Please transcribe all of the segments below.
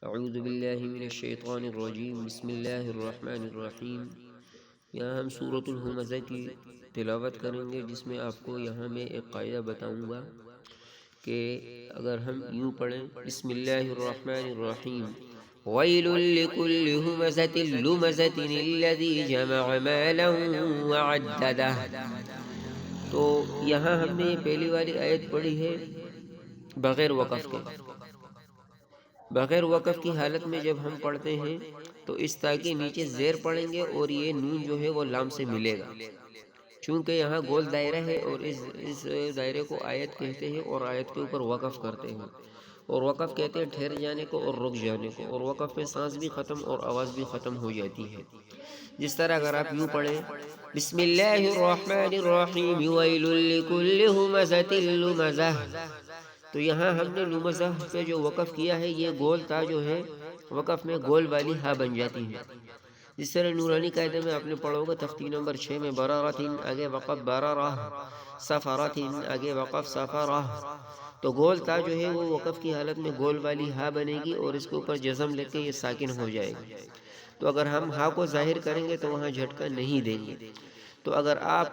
اعوذ باللہ من الشیطان الرجیم، بسم اللہ الرحمن الرحیم۔ یہاں ہم سورۃ الہمزہ کی تلاوت کریں گے، جس میں آپ کو یہاں میں ایک قاعدہ بتاؤں گا کہ اگر ہم یوں پڑھیں بسم اللہ الرحمن الرحیم ویل لکل ہمزۃ لمزۃ الذی جمع مالا وعددہ، تو یہاں ہم نے پہلی والی آیت پڑھی ہے بغیر وقف کے۔ بغیر وقف کی حالت میں جب ہم پڑھتے ہیں تو اس تا کے نیچے زیر پڑھیں گے اور یہ نون جو ہے وہ لام سے ملے گا، چونکہ یہاں گول دائرہ ہے اور اس دائرے کو آیت کہتے ہیں اور آیت کے اوپر وقف کرتے ہیں، اور وقف کہتے ہیں ٹھہر جانے کو اور رک جانے کو، اور وقف میں سانس بھی ختم اور آواز بھی ختم ہو جاتی ہے۔ جس طرح اگر آپ یوں پڑھیں بسم اللہ الرحمن الرحیم ویل لکل ہمزۃ لمزہ، تو یہاں ہم نے لمزہ پہ جو وقف کیا ہے یہ گول تا جو ہے وقف میں گول والی ہا بن جاتی ہے۔ جس طرح نورانی قاعدے میں آپ نے پڑھا ہوگا تختی نمبر 6 میں برارتن آگے وقف برارہ، سفرتن آگے وقف سفرہ، تو گول تا جو ہے وہ وقف کی حالت میں گول والی ہا بنے گی اور اس کے اوپر جزم لے کے یہ ساکن ہو جائے گا۔ تو اگر ہم ہا کو ظاہر کریں گے تو وہاں جھٹکا نہیں دیں گے۔ تو اگر آپ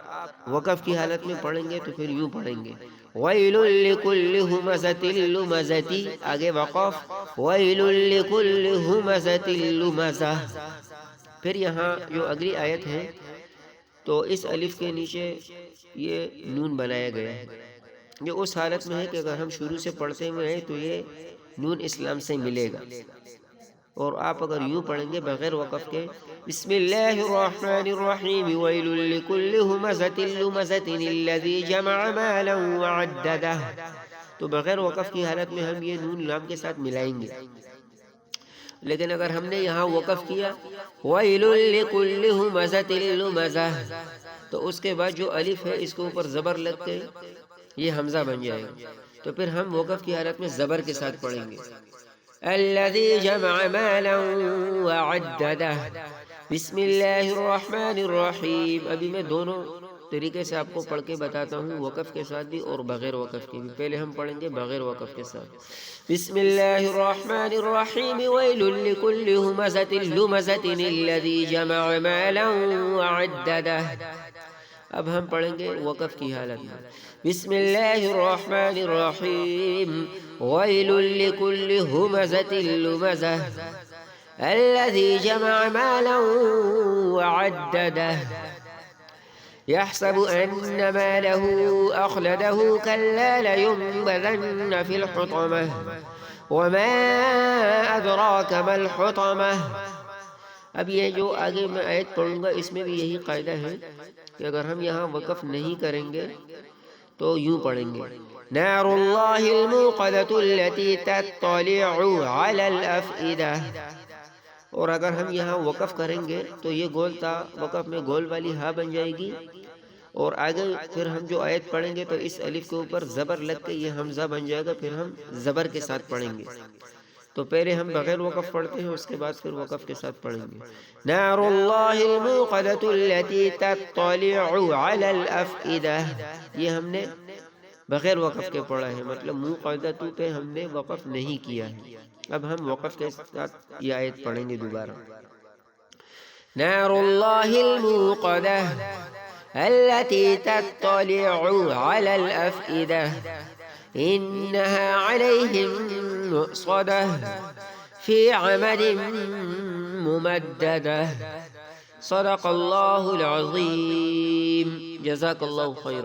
وقف کی حالت میں پڑھیں گے تو پھر یوں پڑھیں گے وَيْلٌ لِكُلِّ هُمَزَةٍ لُمَزَةٍ آگے وقف وَيْلٌ لِكُلِّ هُمَزَةٍ لُمَزَةٍ، پھر یہاں جو اگلی آیت ہے تو اس الف کے نیچے یہ نون بنایا گیا ہے۔ یہ اس حالت میں ہے کہ اگر ہم شروع سے پڑھتے ہوئے ہیں تو یہ نون اسلام سے ملے گا، اور آپ اگر یوں پڑھیں گے بغیر وقف کے بسم اللہ الرحمن الرحیم ویل لکل ہمزۃ لمزۃ الذی جمع مالا وعددہ، تو بغیر وقف کی حالت میں ہم یہ نون لام کے ساتھ ملائیں گے۔ لیکن اگر ہم نے یہاں وقف کیا ویل لکل ہمزۃ لمزہ، تو اس کے بعد جو الف ہے اس کے اوپر زبر لگ کے یہ حمزہ بن جائے گا، تو پھر ہم وقف کی حالت میں زبر کے ساتھ پڑھیں گے الذي جمع مالا وعددہ، بسم اللہ الرحمن الرحیم۔ ابھی میں دونوں طریقے سے آپ کو پڑھ کے بتاتا ہوں، وقف کے ساتھ بھی اور بغیر وقف کے بھی۔ پہلے ہم پڑھیں گے بغیر وقف کے ساتھ بسم اللہ الرحمن الرحیم ویل لکل ہمزۃ لمزۃ الذی جمع مالا وعددہ، اب ہم پڑھیں گے وقف کی حالت میں بسم اللہ الرحمن الرحیم ویل لکل ہمزۃ لمزہ الذی جمع مالا وعددہ يحسب أن ماله أخلده كلا لينبذن في الحطمة وما أدراك ما الحطمة۔ اب یہ جو آگے میں آیت پڑھوں گا اس میں بھی یہی قاعدہ ہے کہ اگر ہم یہاں وقف نہیں کریں گے تو یوں پڑھیں گے نار اللہ الموقدۃ التي تطلع على الافئدہ، اور اگر ہم یہاں وقف کریں گے تو یہ گول تا وقف میں گول والی ہا بن جائے گی، اور آگے پھر ہم جو آیت پڑھیں گے تو اس الف کے اوپر زبر لگ کے یہ حمزہ بن جائے گا، پھر ہم زبر کے ساتھ پڑھیں گے۔ تو پہلے ہم بغیر وقف پڑھتے ہیں، اس کے بعد پھر وقف کے ساتھ پڑھیں گے نار اللہ الموقدۃ التي تطلع على الافئدہ، یہ ہم نے بغیر وقف کے پڑھا ہے، مطلب موقدۃ پہ ہم نے وقف نہیں کیا ہے۔ اب ہم وقف کے ساتھ یہ آیت پڑھیں گے دوبارہ نار اللہ الموقدہ التي تطلع على الافئدہ انها عليهم مؤصدة في عمد ممددة صدق اللہ العظیم۔ جزاک اللہ خیرا۔